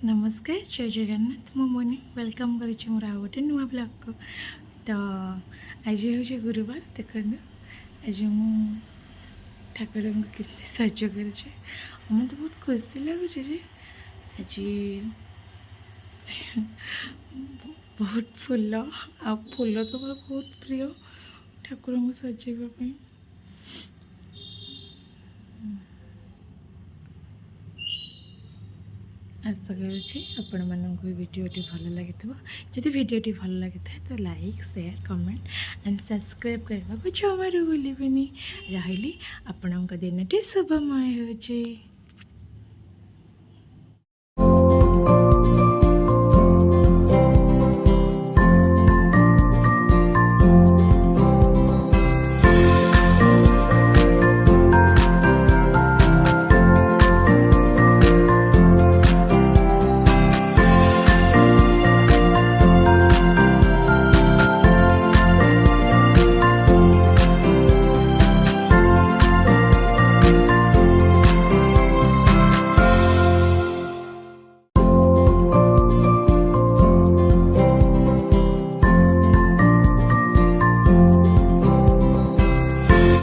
नमस्कार जय जगन्नाथ मो मोनी वेलकम करुच्ची मोर आउ गोटे नुआ ब्लॉग को। तो आज हूँ गुरुवार देखो आज मु ठाकुर को सज कर मत बहुत खुशी लगुच आज बहुत फूल आ फूल तो मोर बहुत प्रिय ठाकुर को सजाइवाई। आशा करुँची आपण मानक भिडियोटी भल लगी जदि भिडियोटी भल लगी तो like share comment and subscribe करने को जमारू भूलें। रही आपण दिन शुभमय हो।